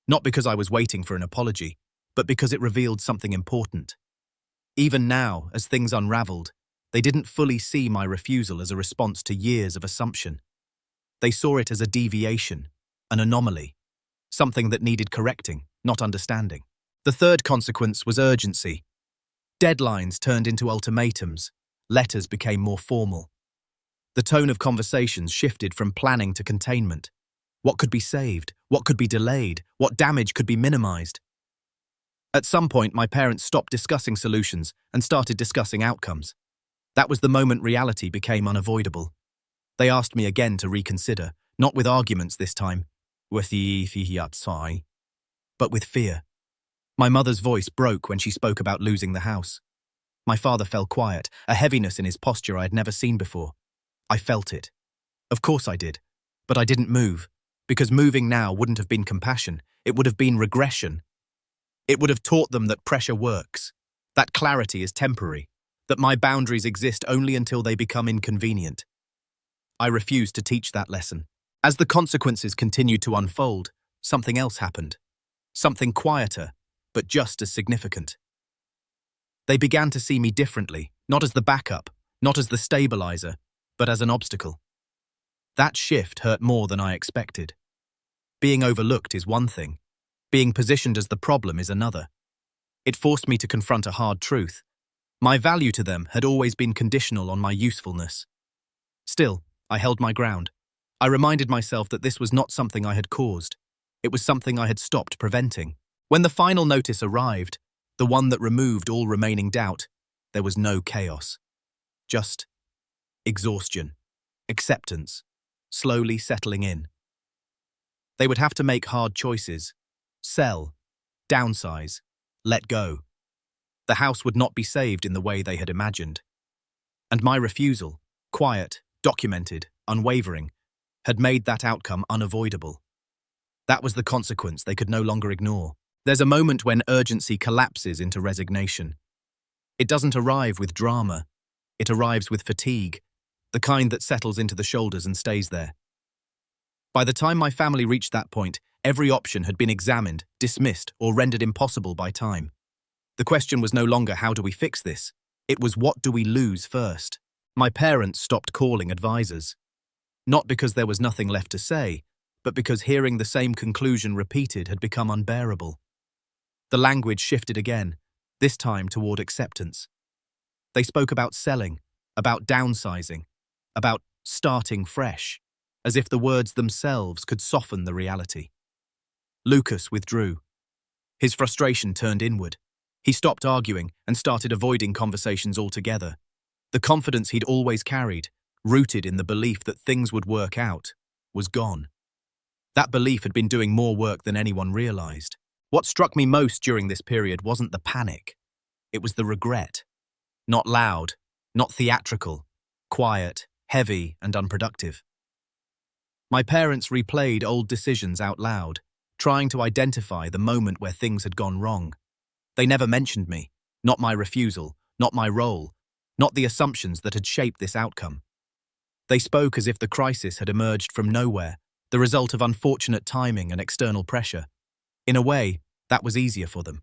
Not because I was waiting for an apology, but because it revealed something important. Even now, as things unraveled, they didn't fully see my refusal as a response to years of assumption. They saw it as a deviation, an anomaly, something that needed correcting, not understanding. The third consequence was urgency. Deadlines turned into ultimatums. Letters became more formal. The tone of conversations shifted from planning to containment. What could be saved? What could be delayed? What damage could be minimized? At some point, my parents stopped discussing solutions and started discussing outcomes. That was the moment reality became unavoidable. They asked me again to reconsider, not with arguments this time, but with fear. My mother's voice broke when she spoke about losing the house. My father fell quiet, a heaviness in his posture I had never seen before. I felt it. Of course I did. But I didn't move, because moving now wouldn't have been compassion, it would have been regression. It would have taught them that pressure works, that clarity is temporary, that my boundaries exist only until they become inconvenient. I refused to teach that lesson. As the consequences continued to unfold, something else happened. Something quieter, but just as significant. They began to see me differently, not as the backup, not as the stabilizer, but as an obstacle. That shift hurt more than I expected. Being overlooked is one thing. Being positioned as the problem is another. It forced me to confront a hard truth. My value to them had always been conditional on my usefulness. Still, I held my ground. I reminded myself that this was not something I had caused. It was something I had stopped preventing. When the final notice arrived, the one that removed all remaining doubt, there was no chaos. Just exhaustion, acceptance, slowly settling in. They would have to make hard choices. Sell, downsize, let go. The house would not be saved in the way they had imagined. And my refusal, quiet, documented, unwavering, had made that outcome unavoidable. That was the consequence they could no longer ignore. There's a moment when urgency collapses into resignation. It doesn't arrive with drama. It arrives with fatigue, the kind that settles into the shoulders and stays there. By the time my family reached that point, every option had been examined, dismissed, or rendered impossible by time. The question was no longer how do we fix this? It was what do we lose first? My parents stopped calling advisors. Not because there was nothing left to say, but because hearing the same conclusion repeated had become unbearable. The language shifted again, this time toward acceptance. They spoke about selling, about downsizing, about starting fresh, as if the words themselves could soften the reality. Lucas withdrew. His frustration turned inward. He stopped arguing and started avoiding conversations altogether. The confidence he'd always carried, rooted in the belief that things would work out, was gone. That belief had been doing more work than anyone realized. What struck me most during this period wasn't the panic. It was the regret. Not loud, not theatrical, quiet, heavy, and unproductive. My parents replayed old decisions out loud, trying to identify the moment where things had gone wrong. They never mentioned me, not my refusal, not my role, not the assumptions that had shaped this outcome. They spoke as if the crisis had emerged from nowhere, the result of unfortunate timing and external pressure. In a way, that was easier for them.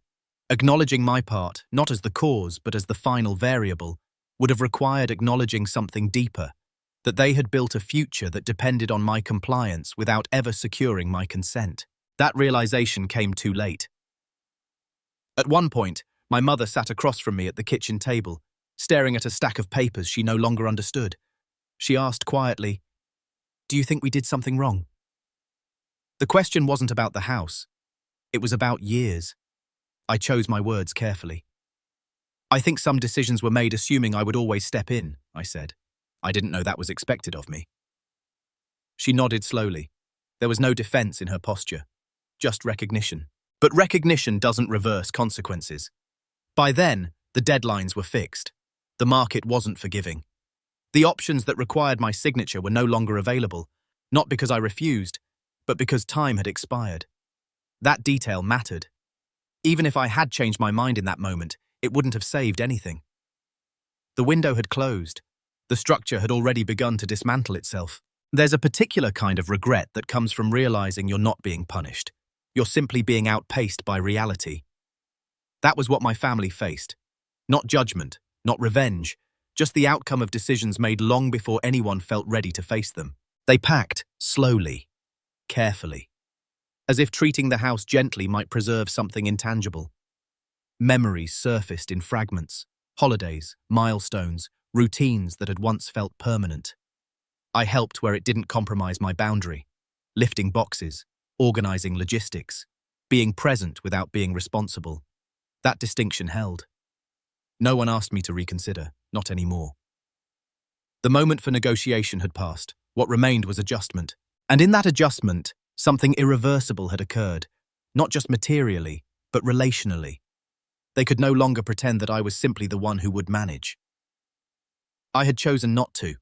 Acknowledging my part, not as the cause but as the final variable, would have required acknowledging something deeper, that they had built a future that depended on my compliance without ever securing my consent. That realization came too late. At one point, my mother sat across from me at the kitchen table, staring at a stack of papers she no longer understood. She asked quietly, "Do you think we did something wrong?" The question wasn't about the house. It was about years. I chose my words carefully. "I think some decisions were made assuming I would always step in," I said. "I didn't know that was expected of me." She nodded slowly. There was no defense in her posture, just recognition. But recognition doesn't reverse consequences. By then, the deadlines were fixed. The market wasn't forgiving. The options that required my signature were no longer available, not because I refused, but because time had expired. That detail mattered. Even if I had changed my mind in that moment, it wouldn't have saved anything. The window had closed. The structure had already begun to dismantle itself. There's a particular kind of regret that comes from realizing you're not being punished. You're simply being outpaced by reality. That was what my family faced. Not judgment, not revenge, just the outcome of decisions made long before anyone felt ready to face them. They packed, slowly, carefully, as if treating the house gently might preserve something intangible. Memories surfaced in fragments, holidays, milestones, routines that had once felt permanent. I helped where it didn't compromise my boundary, lifting boxes, organizing logistics, being present without being responsible. That distinction held. No one asked me to reconsider, not anymore. The moment for negotiation had passed. What remained was adjustment. And in that adjustment, something irreversible had occurred, not just materially, but relationally. They could no longer pretend that I was simply the one who would manage. I had chosen not to,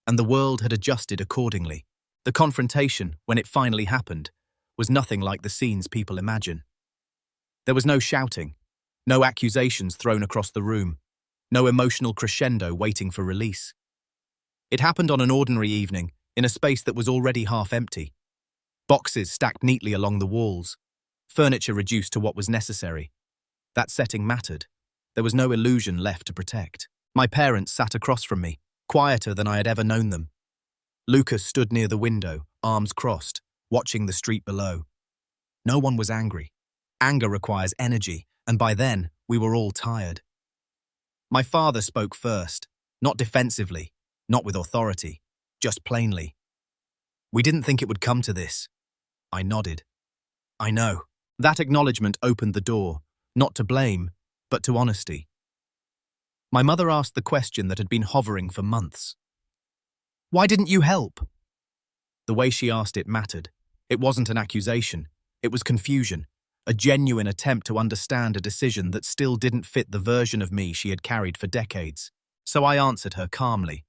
and the world had adjusted accordingly. The confrontation, when it finally happened, was nothing like the scenes people imagine. There was no shouting, no accusations thrown across the room, no emotional crescendo waiting for release. It happened on an ordinary evening, in a space that was already half empty. Boxes stacked neatly along the walls, furniture reduced to what was necessary. That setting mattered. There was no illusion left to protect. My parents sat across from me, quieter than I had ever known them. Lucas stood near the window, arms crossed, watching the street below. No one was angry. Anger requires energy, and by then, we were all tired. My father spoke first, not defensively, not with authority, just plainly. "We didn't think it would come to this." I nodded. "I know." That acknowledgement opened the door, not to blame, but to honesty. My mother asked the question that had been hovering for months. "Why didn't you help?" The way she asked it mattered. It wasn't an accusation. It was confusion, a genuine attempt to understand a decision that still didn't fit the version of me she had carried for decades. So I answered her calmly.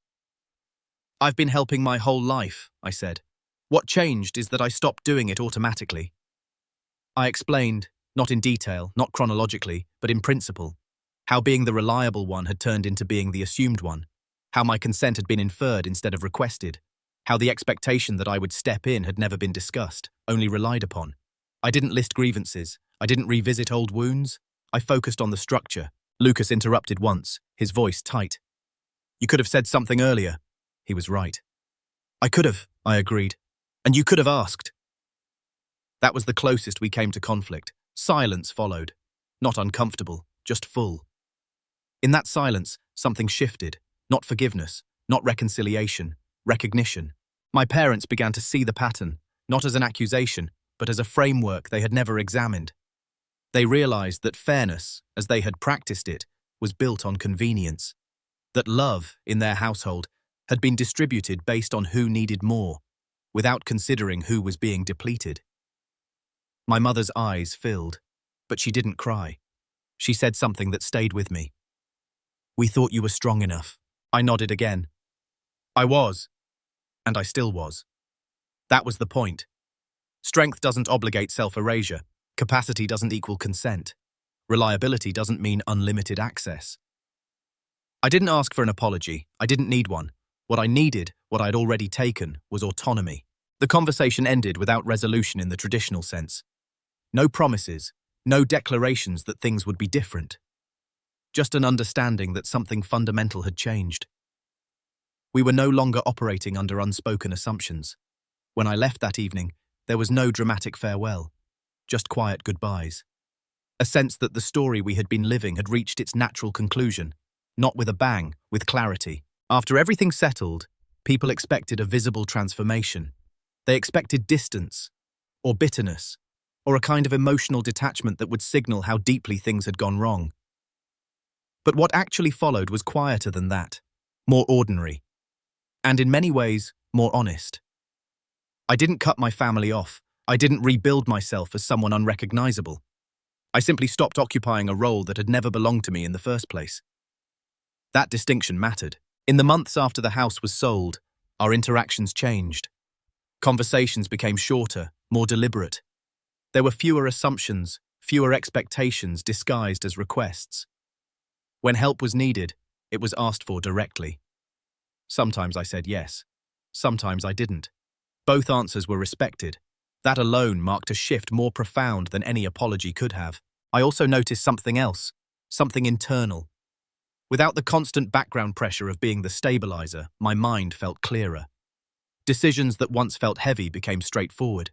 "I've been helping my whole life," I said. "What changed is that I stopped doing it automatically." I explained, not in detail, not chronologically, but in principle, how being the reliable one had turned into being the assumed one, how my consent had been inferred instead of requested, how the expectation that I would step in had never been discussed, only relied upon. I didn't list grievances. I didn't revisit old wounds. I focused on the structure. Lucas interrupted once, his voice tight. "You could have said something earlier." He was right. "I could have," I agreed. "And you could have asked." That was the closest we came to conflict. Silence followed. Not uncomfortable, just full. In that silence, something shifted. Not forgiveness, not reconciliation, recognition. My parents began to see the pattern, not as an accusation, but as a framework they had never examined. They realized that fairness, as they had practiced it, was built on convenience. That love, in their household, had been distributed based on who needed more, without considering who was being depleted. My mother's eyes filled, but she didn't cry. She said something that stayed with me. "We thought you were strong enough." I nodded again. I was, and I still was. That was the point. Strength doesn't obligate self-erasure. Capacity doesn't equal consent. Reliability doesn't mean unlimited access. I didn't ask for an apology. I didn't need one. What I needed, what I'd already taken, was autonomy. The conversation ended without resolution in the traditional sense. No promises, no declarations that things would be different. Just an understanding that something fundamental had changed. We were no longer operating under unspoken assumptions. When I left that evening, there was no dramatic farewell, just quiet goodbyes. A sense that the story we had been living had reached its natural conclusion, not with a bang, with clarity. After everything settled, people expected a visible transformation. They expected distance, or bitterness, or a kind of emotional detachment that would signal how deeply things had gone wrong. But what actually followed was quieter than that, more ordinary, and in many ways, more honest. I didn't cut my family off. I didn't rebuild myself as someone unrecognizable. I simply stopped occupying a role that had never belonged to me in the first place. That distinction mattered. In the months after the house was sold, our interactions changed. Conversations became shorter, more deliberate. There were fewer assumptions, fewer expectations disguised as requests. When help was needed, it was asked for directly. Sometimes I said yes. Sometimes I didn't. Both answers were respected. That alone marked a shift more profound than any apology could have. I also noticed something else, something internal. Without the constant background pressure of being the stabilizer, my mind felt clearer. Decisions that once felt heavy became straightforward.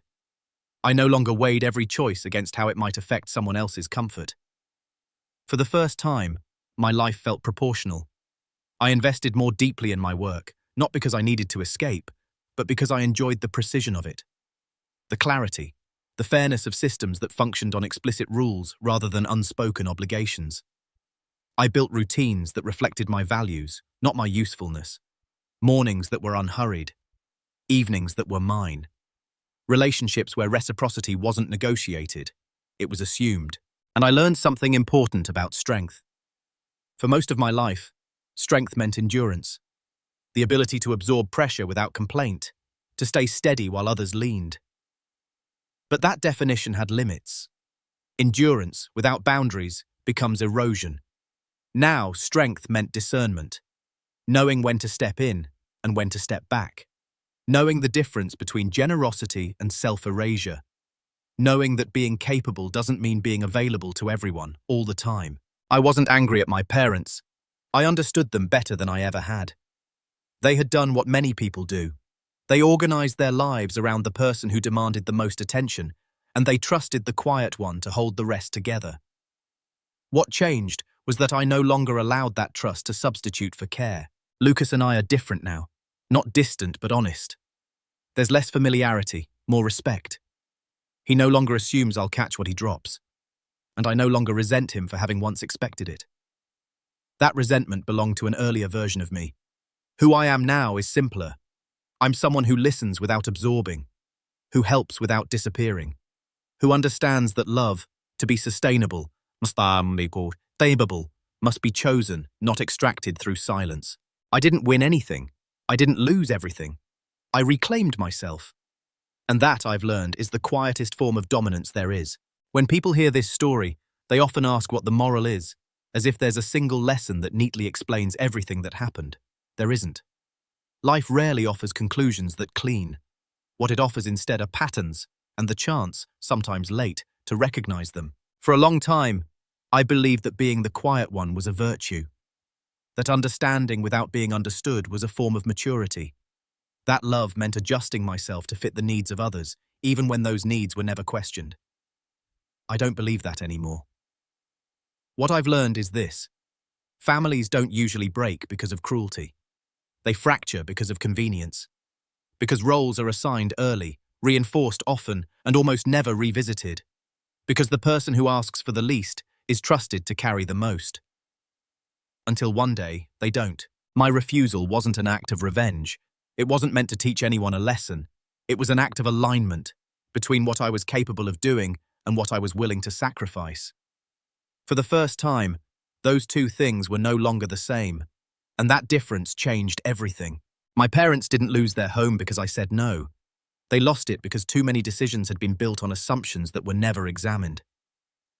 I no longer weighed every choice against how it might affect someone else's comfort. For the first time, my life felt proportional. I invested more deeply in my work, not because I needed to escape, but because I enjoyed the precision of it. The clarity, the fairness of systems that functioned on explicit rules rather than unspoken obligations. I built routines that reflected my values, not my usefulness. Mornings that were unhurried. Evenings that were mine. Relationships where reciprocity wasn't negotiated, it was assumed. And I learned something important about strength. For most of my life, strength meant endurance. The ability to absorb pressure without complaint, to stay steady while others leaned. But that definition had limits. Endurance, without boundaries, becomes erosion. Now, strength meant discernment, knowing when to step in and when to step back, knowing the difference between generosity and self-erasure, knowing that being capable doesn't mean being available to everyone all the time. I wasn't angry at my parents. I understood them better than I ever had. They had done what many people do. They organized their lives around the person who demanded the most attention, and they trusted the quiet one to hold the rest together. What changed was that I no longer allowed that trust to substitute for care. Lucas and I are different now, not distant but honest. There's less familiarity, more respect. He no longer assumes I'll catch what he drops, and I no longer resent him for having once expected it. That resentment belonged to an earlier version of me. Who I am now is simpler. I'm someone who listens without absorbing, who helps without disappearing, who understands that love, to be sustainable, must be chosen, not extracted through silence. I didn't win anything. I didn't lose everything. I reclaimed myself. And that, I've learned, is the quietest form of dominance there is. When people hear this story, they often ask what the moral is, as if there's a single lesson that neatly explains everything that happened. There isn't. Life rarely offers conclusions that clean. What it offers instead are patterns, and the chance, sometimes late, to recognize them. For a long time, I believed that being the quiet one was a virtue, that understanding without being understood was a form of maturity. That love meant adjusting myself to fit the needs of others, even when those needs were never questioned. I don't believe that anymore. What I've learned is this: families don't usually break because of cruelty. They fracture because of convenience. Because roles are assigned early, reinforced often, and almost never revisited. Because the person who asks for the least is trusted to carry the most. Until one day, they don't. My refusal wasn't an act of revenge. It wasn't meant to teach anyone a lesson. It was an act of alignment between what I was capable of doing and what I was willing to sacrifice. For the first time, those two things were no longer the same, and that difference changed everything. My parents didn't lose their home because I said no. They lost it because too many decisions had been built on assumptions that were never examined.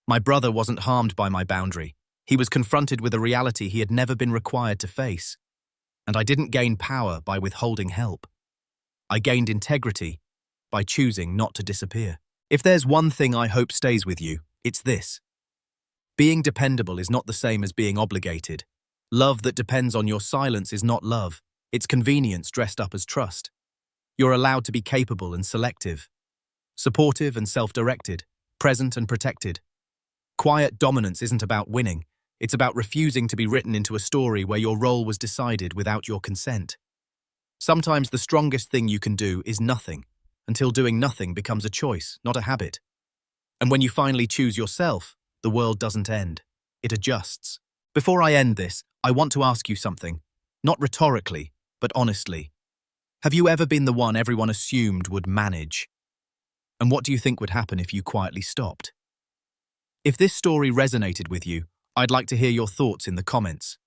My brother wasn't harmed by my boundary. He was confronted with a reality he had never been required to face. And I didn't gain power by withholding help. I gained integrity by choosing not to disappear. If there's one thing I hope stays with you, it's this. Being dependable is not the same as being obligated. Love that depends on your silence is not love. It's convenience dressed up as trust. You're allowed to be capable and selective, supportive and self-directed, present and protected. Quiet dominance isn't about winning. It's about refusing to be written into a story where your role was decided without your consent. Sometimes the strongest thing you can do is nothing, until doing nothing becomes a choice, not a habit. And when you finally choose yourself, the world doesn't end. It adjusts. Before I end this, I want to ask you something, not rhetorically, but honestly. Have you ever been the one everyone assumed would manage? And what do you think would happen if you quietly stopped? If this story resonated with you, I'd like to hear your thoughts in the comments.